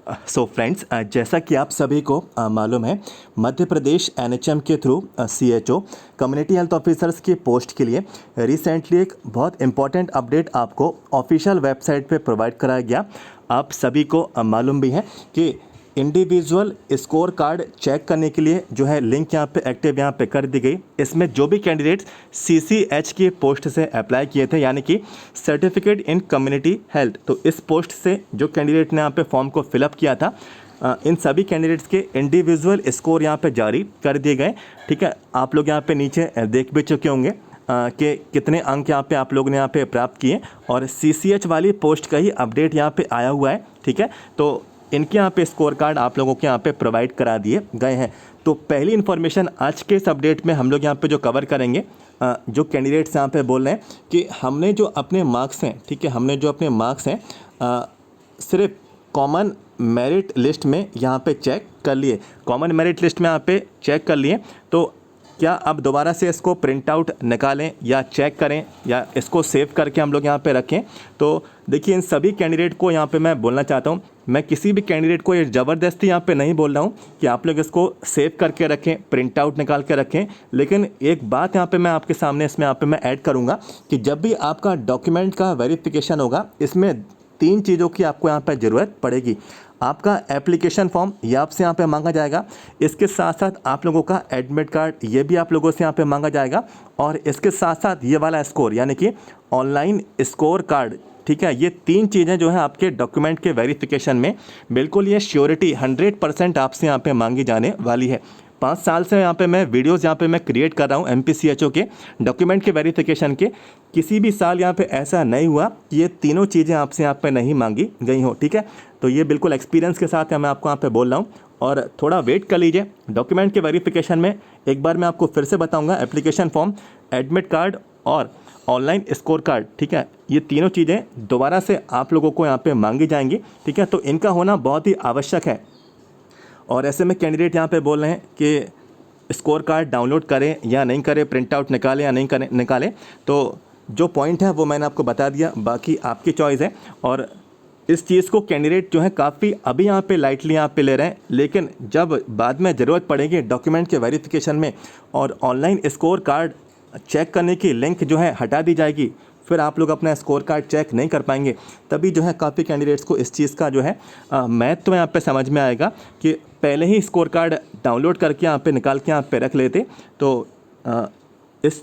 So friends, जैसा कि आप सभी को मालूम है, मध्य प्रदेश एनएचएम के through CHO community health officers की पोस्ट के लिए रिसेंटली एक बहुत इंपॉर्टेंट अपडेट आपको ऑफिशियल वेबसाइट पे प्रोवाइड कराया गया। आप सभी को मालूम भी है कि इंडिविजुअल स्कोर कार्ड चेक करने के लिए जो है लिंक यहाँ पे एक्टिव यहाँ पे कर दी गई। इसमें जो भी कैंडिडेट्स सीसीएच की पोस्ट से अप्लाई किए थे, यानी कि सर्टिफिकेट इन कम्युनिटी हेल्थ, तो इस पोस्ट से जो कैंडिडेट ने यहाँ पे फॉर्म को फिलअप किया था, इन सभी कैंडिडेट्स के इंडिविजुअल स्कोर यहाँ पे जारी कर दिए गए। ठीक है, आप लोग यहाँ पे नीचे देख भी चुके होंगे कि कितने अंक यहाँ पे आप लोगों ने यहाँ पे प्राप्त किए, और सीसीएच वाली पोस्ट का ही अपडेट यहाँ पे आया हुआ है। ठीक है, तो इनके यहाँ पे स्कोर कार्ड आप लोगों के यहाँ पे प्रोवाइड करा दिए गए हैं। तो पहली इन्फॉर्मेशन आज के इस अपडेट में हम लोग यहाँ पे जो कवर करेंगे, जो कैंडिडेट्स यहाँ पे बोल रहे हैं कि हमने जो अपने मार्क्स हैं, ठीक है, हमने जो अपने मार्क्स हैं सिर्फ कॉमन मेरिट लिस्ट में यहाँ पे चेक कर लिए, कॉमन मेरिट लिस्ट में यहाँ पे चेक कर लिए, तो क्या अब दोबारा से इसको प्रिंट आउट निकालें या चेक करें या इसको सेव करके हम लोग यहाँ पे रखें? तो देखिए, इन सभी कैंडिडेट को यहाँ पे मैं बोलना चाहता हूँ, मैं किसी भी कैंडिडेट को ये ज़बरदस्ती यहाँ पे नहीं बोल रहा हूँ कि आप लोग इसको सेव करके रखें, प्रिंट आउट निकाल के रखें। लेकिन एक बात यहाँ पे मैं आपके सामने इसमें यहाँ पे मैं ऐड करूँगा कि जब भी आपका डॉक्यूमेंट का वेरिफिकेशन होगा, इसमें 3 चीज़ों की आपको यहाँ पर ज़रूरत पड़ेगी। आपका एप्लीकेशन फॉर्म ये आपसे यहाँ पे मांगा जाएगा, इसके साथ साथ आप लोगों का एडमिट कार्ड ये भी आप लोगों से यहाँ पे मांगा जाएगा, और इसके साथ साथ ये वाला स्कोर यानी कि ऑनलाइन स्कोर कार्ड। ठीक है, ये 3 चीज़ें जो है आपके डॉक्यूमेंट के वेरिफिकेशन में बिल्कुल ये श्योरिटी 100% आपसे यहाँ पे मांगी जाने वाली है। 5 साल से यहाँ पे मैं वीडियोस यहाँ पे मैं क्रिएट कर रहा हूँ एमपीसीएचओ के डॉक्यूमेंट के वेरिफिकेशन के। किसी भी साल यहाँ पे ऐसा नहीं हुआ कि ये तीनों चीज़ें आपसे यहाँ पे नहीं मांगी गई हो। ठीक है, तो ये बिल्कुल एक्सपीरियंस के साथ मैं आपको यहाँ पे बोल रहा हूँ, और थोड़ा वेट कर लीजिए। डॉक्यूमेंट के वेरिफिकेशन में एक बार मैं आपको फिर से बताऊँगा, एप्लीकेशन फॉर्म, एडमिट कार्ड और ऑनलाइन स्कोर कार्ड, ठीक है, ये तीनों चीज़ें दोबारा से आप लोगों को यहाँ पे मांगी जाएंगी। ठीक है, तो इनका होना बहुत ही आवश्यक है। और ऐसे में कैंडिडेट यहाँ पे बोल रहे हैं कि स्कोर कार्ड डाउनलोड करें या नहीं करें, प्रिंट आउट निकालें या नहीं करें निकालें, तो जो पॉइंट है वो मैंने आपको बता दिया, बाकी आपकी चॉइस है। और इस चीज़ को कैंडिडेट जो है काफ़ी अभी यहाँ पे लाइटली यहाँ पे ले रहे हैं, लेकिन जब बाद में ज़रूरत पड़ेगी डॉक्यूमेंट के वेरिफिकेशन में और ऑनलाइन स्कोर कार्ड चेक करने की लिंक जो है हटा दी जाएगी, फिर आप लोग अपना स्कोर कार्ड चेक नहीं कर पाएंगे। तभी जो है काफ़ी कैंडिडेट्स को इस चीज़ का जो है महत्व यहाँ पे समझ में आएगा कि पहले ही स्कोर कार्ड डाउनलोड करके यहाँ पे निकाल के यहाँ पे रख लेते, तो इस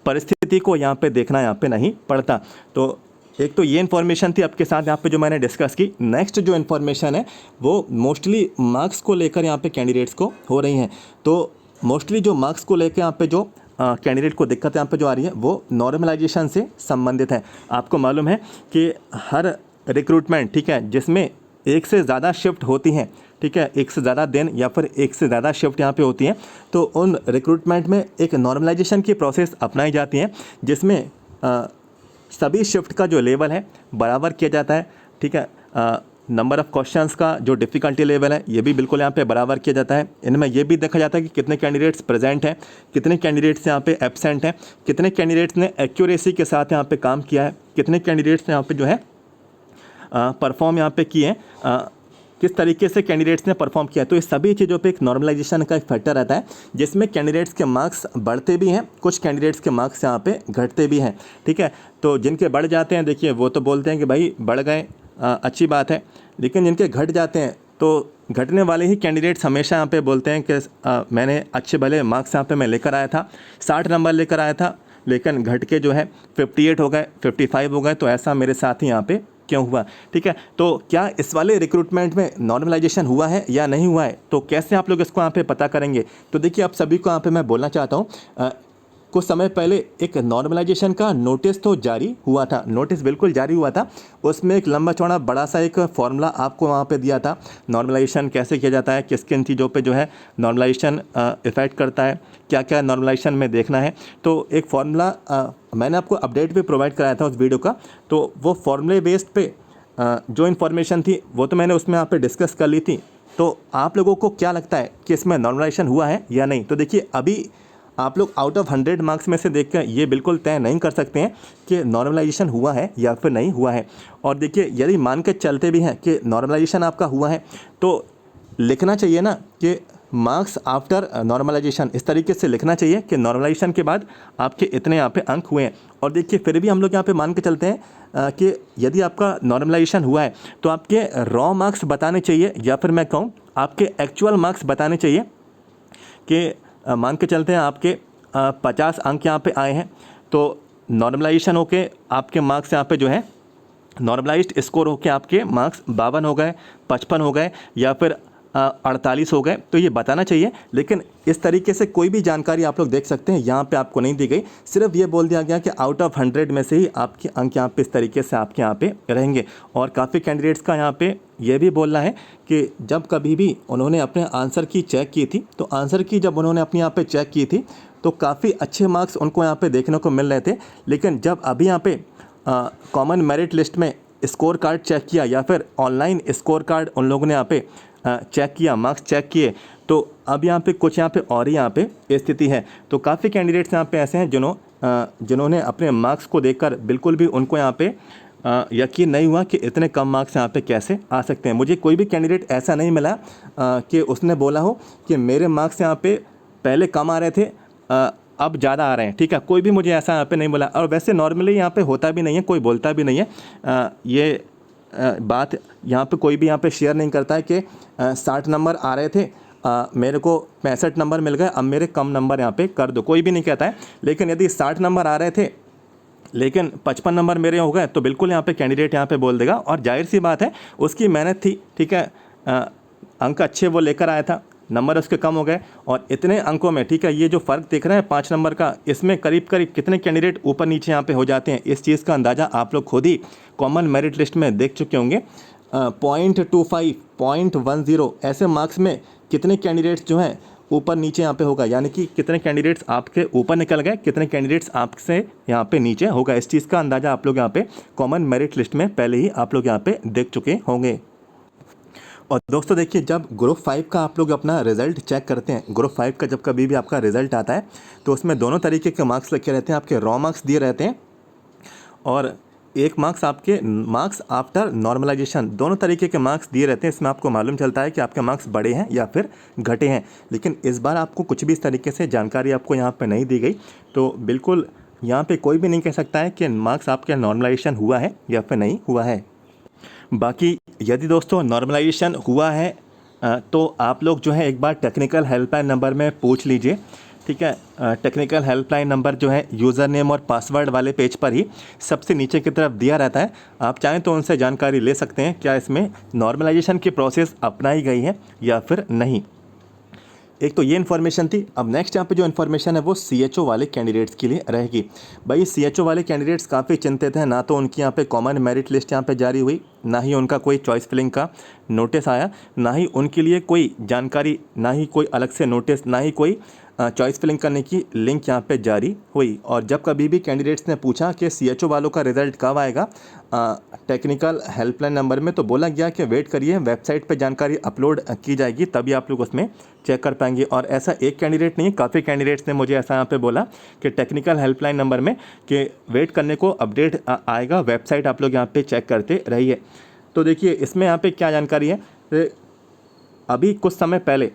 परिस्थिति को यहाँ पे देखना यहाँ पे नहीं पड़ता। तो एक तो ये इन्फॉर्मेशन थी आपके साथ यहाँ पे जो मैंने डिस्कस की। नेक्स्ट जो इन्फॉर्मेशन है वो मोस्टली मार्क्स को लेकर यहाँ पे कैंडिडेट्स को हो रही हैं। तो मोस्टली जो मार्क्स को लेकर यहाँ पे जो कैंडिडेट को दिक्कत यहाँ पे जो आ रही है वो नॉर्मलाइजेशन से संबंधित है। आपको मालूम है कि हर रिक्रूटमेंट, ठीक है, जिसमें एक से ज़्यादा शिफ्ट होती हैं, ठीक है, एक से ज़्यादा दिन या फिर एक से ज़्यादा शिफ्ट यहाँ पे होती हैं, तो उन रिक्रूटमेंट में एक नॉर्मलाइजेशन की प्रोसेस अपनाई जाती है, जिसमें सभी शिफ्ट का जो लेवल है बराबर किया जाता है। ठीक है, नंबर ऑफ़ क्वेश्चंस का जो डिफ़िकल्टी लेवल है ये भी बिल्कुल यहाँ पे बराबर किया जाता है। इनमें ये भी देखा जाता है कि कितने कैंडिडेट्स प्रेजेंट हैं, कितने कैंडिडेट्स यहाँ पे एब्सेंट हैं, कितने कैंडिडेट्स ने एक्यूरेसी के साथ यहाँ पे काम किया है, कितने कैंडिडेट्स ने यहाँ पे जो है परफॉर्म यहाँ पे किए हैं, किस तरीके से कैंडिडेट्स ने परफॉर्म किया है। तो ये सभी चीज़ों पे एक नॉर्मलाइजेशन का एक फैक्टर रहता है, जिसमें कैंडिडेट्स के मार्क्स बढ़ते भी हैं, कुछ कैंडिडेट्स के मार्क्स यहाँ पे घटते भी हैं। ठीक है, तो जिनके बढ़ जाते हैं, देखिए वो तो बोलते हैं कि भाई बढ़ गए, अच्छी बात है, लेकिन जिनके घट जाते हैं तो घटने वाले ही कैंडिडेट्स हमेशा यहाँ पे बोलते हैं कि मैंने अच्छे भले मार्क्स यहाँ पे मैं लेकर आया था, 60 नंबर लेकर आया था, लेकिन घट के जो है 58 हो गए, 55 हो गए, तो ऐसा मेरे साथ ही यहाँ पे क्यों हुआ। ठीक है, तो क्या इस वाले रिक्रूटमेंट में नॉर्मलाइजेशन हुआ है या नहीं हुआ है, तो कैसे आप लोग इसको यहाँ पे पता करेंगे? तो देखिए, आप सभी को यहाँ पे मैं बोलना चाहता हूँ, कुछ समय पहले एक नॉर्मलाइजेशन का नोटिस तो जारी हुआ था, नोटिस बिल्कुल जारी हुआ था। उसमें एक लंबा चौड़ा बड़ा सा एक फॉर्मूला आपको वहाँ पे दिया था, नॉर्मलाइजेशन कैसे किया जाता है, किस किन चीज़ों पे जो है नॉर्मलाइजेशन इफ़ेक्ट करता है, क्या क्या नॉर्मलाइजेशन में देखना है। तो एक फार्मूला मैंने आपको अपडेट भी प्रोवाइड कराया था उस वीडियो का, तो वो फार्मूले बेस्ड पे जो इन्फॉर्मेशन थी वो तो मैंने उसमें यहाँ पे डिस्कस कर ली थी। तो आप लोगों को क्या लगता है कि इसमें नॉर्मलाइजेशन हुआ है या नहीं? तो देखिए, अभी आप लोग आउट ऑफ 100 मार्क्स में से देख कर ये बिल्कुल तय नहीं कर सकते हैं कि नॉर्मलाइजेशन हुआ है या फिर नहीं हुआ है। और देखिए, यदि मान के चलते भी हैं कि नॉर्मलाइजेशन आपका हुआ है, तो लिखना चाहिए ना कि मार्क्स आफ्टर नॉर्मलाइजेशन, इस तरीके से लिखना चाहिए कि नॉर्मलाइजेशन के बाद आपके इतने यहाँ पे अंक हुए हैं। और देखिए, फिर भी हम लोग यहाँ पे मान के चलते हैं कि यदि आपका नॉर्मलाइजेशन हुआ है तो आपके रॉ मार्क्स बताने चाहिए, या फिर मैं कहूँ आपके एक्चुअल मार्क्स बताने चाहिए कि मान के चलते हैं आपके 50 अंक यहाँ पे आए हैं, तो नॉर्मलाइजेशन होके आपके मार्क्स यहाँ पे जो है नॉर्मलाइज्ड स्कोर होके आपके मार्क्स 52 हो गए, 55 हो गए, या फिर 48 हो गए, तो ये बताना चाहिए। लेकिन इस तरीके से कोई भी जानकारी आप लोग देख सकते हैं यहाँ पे आपको नहीं दी गई, सिर्फ ये बोल दिया गया कि आउट ऑफ 100 में से ही आपके अंक यहाँ पे इस तरीके से आपके यहाँ पे रहेंगे। और काफ़ी कैंडिडेट्स का यहाँ पे ये भी बोलना है कि जब कभी भी उन्होंने अपने आंसर की चेक की थी, तो आंसर की जब उन्होंने अपने यहाँ पे चेक की थी तो काफ़ी अच्छे मार्क्स उनको यहाँ पे देखने को मिल रहे थे। लेकिन जब अभी यहाँ पे कॉमन मेरिट लिस्ट में स्कोर कार्ड चेक किया, या फिर ऑनलाइन स्कोर कार्ड उन लोगों ने यहाँ पे चेक किया, मार्क्स चेक किए, तो अब यहाँ पे कुछ यहाँ पे और ही यहाँ पे स्थिति है। तो काफ़ी कैंडिडेट्स यहाँ पे ऐसे हैं जिन्होंने अपने मार्क्स को देखकर बिल्कुल भी उनको यहाँ पे यकीन नहीं हुआ कि इतने कम मार्क्स यहाँ पे कैसे आ सकते हैं। मुझे कोई भी कैंडिडेट ऐसा नहीं मिला कि उसने बोला हो कि मेरे मार्क्स यहाँ पे पहले कम आ रहे थे, अब ज़्यादा आ रहे हैं। ठीक है, कोई भी मुझे ऐसा यहाँ पे नहीं बोला। और वैसे नॉर्मली यहाँ पे होता भी नहीं है, कोई बोलता भी नहीं है ये बात यहाँ पे कोई भी यहाँ पे शेयर नहीं करता है कि 60 नंबर आ रहे थे, मेरे को 65 नंबर मिल गए, अब मेरे कम नंबर यहाँ पे कर दो, कोई भी नहीं कहता है। लेकिन यदि 60 नंबर आ रहे थे लेकिन 55 नंबर मेरे हो गए, तो बिल्कुल यहाँ पे कैंडिडेट यहाँ पे बोल देगा। और जाहिर सी बात है, उसकी मेहनत थी, ठीक है, अंक अच्छे वो लेकर आया था, नंबर उसके कम हो गए, और इतने अंकों में, ठीक है, ये जो फ़र्क दिख रहा है 5 नंबर का, इसमें करीब करीब कितने कैंडिडेट ऊपर नीचे यहाँ पे हो जाते हैं, इस चीज़ का अंदाज़ा आप लोग खुद ही कॉमन मेरिट लिस्ट में देख चुके होंगे। 0.25, 0.10 ऐसे मार्क्स में कितने कैंडिडेट्स जो हैं ऊपर नीचे यहाँ पे होगा, यानी कि कितने कैंडिडेट्स आपके ऊपर निकल गए, कितने कैंडिडेट्स आपसे यहाँ पे नीचे होगा। इस चीज़ का अंदाज़ा आप लोग यहाँ पे कॉमन मेरिट लिस्ट में पहले ही आप लोग यहाँ पे देख चुके होंगे। और दोस्तों देखिए, जब ग्रुप 5 का आप लोग अपना रिज़ल्ट चेक करते हैं, ग्रुप 5 का जब कभी भी आपका रिज़ल्ट आता है तो उसमें दोनों तरीके के मार्क्स लिखे रहते हैं। आपके रॉ मार्क्स दिए रहते हैं और एक मार्क्स आपके मार्क्स आफ्टर नॉर्मलाइजेशन, दोनों तरीके के मार्क्स दिए रहते हैं। इसमें आपको मालूम चलता है कि आपके मार्क्स बढ़े हैं या फिर घटे हैं। लेकिन इस बार आपको कुछ भी इस तरीके से जानकारी आपको यहाँ पे नहीं दी गई, तो बिल्कुल यहाँ पे कोई भी नहीं कह सकता है कि मार्क्स आपके नॉर्मलाइजेशन हुआ है या फिर नहीं हुआ है। बाकी यदि दोस्तों नॉर्मलाइजेशन हुआ है तो आप लोग जो है एक बार टेक्निकल हेल्पलाइन नंबर में पूछ लीजिए, ठीक है। टेक्निकल हेल्पलाइन नंबर जो है यूज़र नेम और पासवर्ड वाले पेज पर ही सबसे नीचे की तरफ दिया रहता है। आप चाहें तो उनसे जानकारी ले सकते हैं क्या इसमें नॉर्मलाइजेशन की प्रोसेस अपनाई गई है या फिर नहीं। एक तो ये इन्फॉर्मेशन थी। अब नेक्स्ट यहाँ पे जो इन्फॉर्मेशन है वो CHO वाले कैंडिडेट्स के लिए रहेगी। भाई CHO वाले कैंडिडेट्स काफ़ी चिंतित हैं, ना तो उनकी यहाँ पे कॉमन मेरिट लिस्ट यहाँ पे जारी हुई, ना ही उनका कोई चॉइस फिलिंग का नोटिस आया, ना ही उनके लिए कोई जानकारी, ना ही कोई अलग से नोटिस, ना ही कोई चॉइस फिलिंग करने की लिंक यहाँ पे जारी हुई। और जब कभी भी कैंडिडेट्स ने पूछा कि CHO वालों का रिज़ल्ट कब आएगा टेक्निकल हेल्पलाइन नंबर में, तो बोला गया कि वेट करिए, वेबसाइट पे जानकारी अपलोड की जाएगी, तभी आप लोग उसमें चेक कर पाएंगे। और ऐसा एक कैंडिडेट नहीं, काफ़ी कैंडिडेट्स ने मुझे ऐसा यहाँ पे बोला कि टेक्निकल हेल्पलाइन नंबर में कि वेट करने को, अपडेट आएगा, वेबसाइट आप लोग यहाँ पे चेक करते रहिए। तो देखिए इसमें यहाँ पे क्या जानकारी है, अभी कुछ समय पहले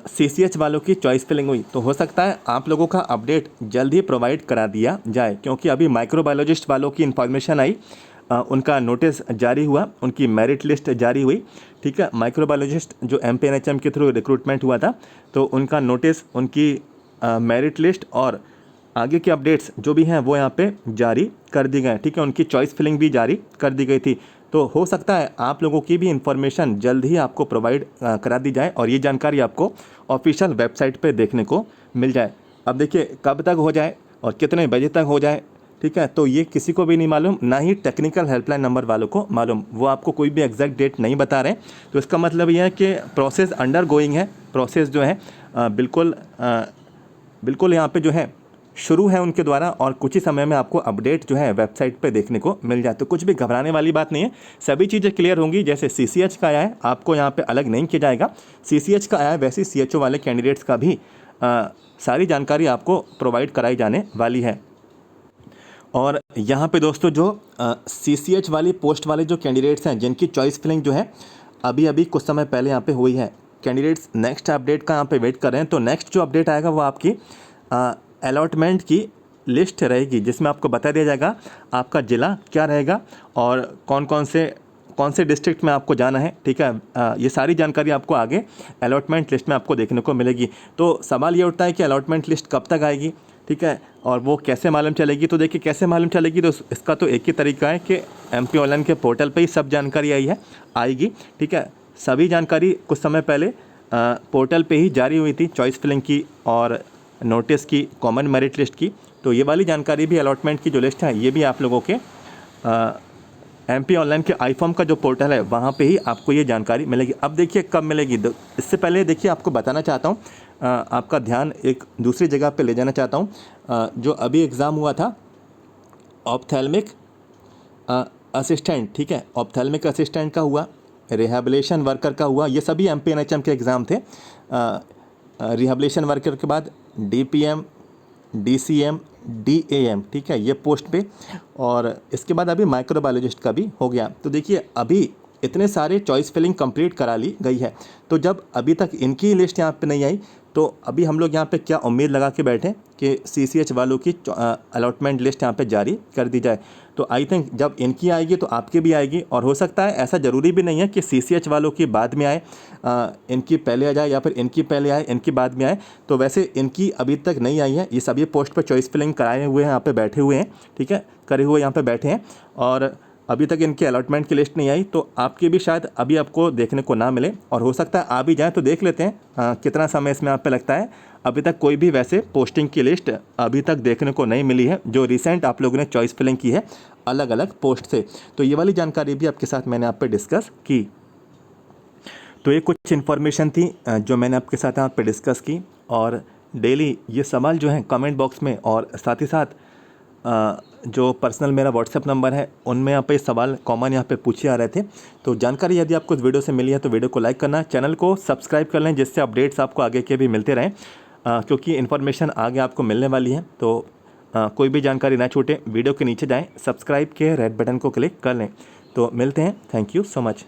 CCH वालों की चॉइस फिलिंग हुई, तो हो सकता है आप लोगों का अपडेट जल्द ही प्रोवाइड करा दिया जाए, क्योंकि अभी माइक्रोबायोलॉजिस्ट वालों की इन्फॉर्मेशन आई, उनका नोटिस जारी हुआ, उनकी मेरिट लिस्ट जारी हुई, ठीक है। माइक्रोबायोलॉजिस्ट जो MPNHM के थ्रू रिक्रूटमेंट हुआ था, तो उनका नोटिस, उनकी मेरिट लिस्ट और आगे के अपडेट्स जो भी हैं वो यहाँ पे जारी कर दी गए, ठीक है। उनकी चॉइस फिलिंग भी जारी कर दी गई थी। तो हो सकता है आप लोगों की भी इन्फॉर्मेशन जल्द ही आपको प्रोवाइड करा दी जाए और ये जानकारी आपको ऑफिशियल वेबसाइट पे देखने को मिल जाए। अब देखिए कब तक हो जाए और कितने बजे तक हो जाए, ठीक है, तो ये किसी को भी नहीं मालूम, ना ही टेक्निकल हेल्पलाइन नंबर वालों को मालूम। वो आपको कोई भी एग्जैक्ट डेट नहीं बता रहे। तो इसका मतलब ये है कि प्रोसेस अंडर गोइंग है, प्रोसेस जो है बिल्कुल यहाँ पे जो है शुरू है उनके द्वारा, और कुछ ही समय में आपको अपडेट जो है वेबसाइट पे देखने को मिल जाए। तो कुछ भी घबराने वाली बात नहीं है, सभी चीज़ें क्लियर होंगी। जैसे CCH का आया है, आपको यहाँ पे अलग नहीं किया जाएगा, CCH का आया है, वैसे CHO वाले कैंडिडेट्स का भी सारी जानकारी आपको प्रोवाइड कराई जाने वाली है। और यहाँ पे दोस्तों जो CCH वाली पोस्ट वाले जो कैंडिडेट्स हैं जिनकी चॉइस फिलिंग जो है अभी अभी कुछ समय पहले यहाँ पे हुई है, कैंडिडेट्स नेक्स्ट अपडेट का यहाँ पे वेट कर रहे हैं। तो नेक्स्ट जो अपडेट आएगा वो आपकी अलॉटमेंट की लिस्ट रहेगी, जिसमें आपको बता दिया जाएगा आपका ज़िला क्या रहेगा और कौन से डिस्ट्रिक्ट में आपको जाना है। ठीक है, ये सारी जानकारी आपको आगे अलॉटमेंट लिस्ट में आपको देखने को मिलेगी। तो सवाल ये उठता है कि अलॉटमेंट लिस्ट कब तक आएगी, ठीक है, और वो कैसे मालूम चलेगी। तो देखिए कैसे मालूम चलेगी, तो इसका तो एक ही तरीका है कि MP ऑनलाइन के पोर्टल पे ही सब जानकारी आएगी। ठीक है, सभी जानकारी कुछ समय पहले पोर्टल पे ही जारी हुई थी, चॉइस फिलिंग की और नोटिस की, कॉमन मेरिट लिस्ट की। तो ये वाली जानकारी भी अलॉटमेंट की जो लिस्ट है ये भी आप लोगों के MP ऑनलाइन के iForm का जो पोर्टल है वहाँ पे ही आपको ये जानकारी मिलेगी। अब देखिए कब मिलेगी, इससे पहले देखिए आपको बताना चाहता हूँ, आपका ध्यान एक दूसरी जगह पे ले जाना चाहता हूँ। जो अभी एग्ज़ाम हुआ था ऑप्थेल्मिक असिस्टेंट, ठीक है, ऑप्थेल्मिक असिस्टेंट का हुआ, रिहैबिलिटेशन वर्कर का हुआ, ये सभी MP NHM के एग्ज़ाम थे। रिहैबिलिटेशन वर्कर के बाद DPM, DCM, DAM, ठीक है, ये पोस्ट पे, और इसके बाद अभी माइक्रोबायोलॉजिस्ट का भी हो गया। तो देखिए अभी इतने सारे चॉइस फिलिंग कंप्लीट करा ली गई है। तो जब अभी तक इनकी लिस्ट यहाँ पे नहीं आई तो अभी हम लोग यहाँ पे क्या उम्मीद लगा के बैठे कि CCH वालों की अलॉटमेंट लिस्ट यहाँ पे जारी कर दी जाए। तो आई थिंक जब इनकी आएगी तो आपकी भी आएगी, और हो सकता है ऐसा ज़रूरी भी नहीं है कि CCH वालों की बाद में आए, इनकी पहले आ जाए या फिर इनकी पहले आए इनकी बाद में आए। तो वैसे इनकी अभी तक नहीं आई है, ये सभी पोस्ट पर चॉइस फिलिंग कराए हुए हैं, यहाँ पर बैठे हुए हैं, ठीक है, करे हुए यहाँ पर बैठे हैं, और अभी तक इनकी अलॉटमेंट की लिस्ट नहीं आई। तो आपकी भी शायद अभी आपको देखने को ना मिले, और हो सकता है आ भी जाए। तो देख लेते हैं कितना समय इसमें आप पे लगता है। अभी तक कोई भी वैसे पोस्टिंग की लिस्ट अभी तक देखने को नहीं मिली है जो रिसेंट आप लोगों ने चॉइस फिलिंग की है अलग अलग पोस्ट से। तो ये वाली जानकारी भी आपके साथ मैंने आप पे डिस्कस की। तो ये कुछ इन्फॉर्मेशन थी जो मैंने आपके साथ यहाँ पे डिस्कस की, और डेली ये सवाल जो हैं कमेंट बॉक्स में और साथ ही साथ जो पर्सनल मेरा व्हाट्सएप नंबर है उनमें यहाँ पे सवाल कॉमन यहाँ पे पूछे आ रहे थे। तो जानकारी यदि आपको इस वीडियो से मिली है तो वीडियो को लाइक करना, चैनल को सब्सक्राइब कर लें जिससे अपडेट्स आपको आगे के भी मिलते रहें, क्योंकि इन्फॉर्मेशन आगे आपको मिलने वाली है। तो कोई भी जानकारी ना छूटे, वीडियो के नीचे जाएँ, सब्सक्राइब के रेड बटन को क्लिक कर लें। तो मिलते हैं, थैंक यू सो मच।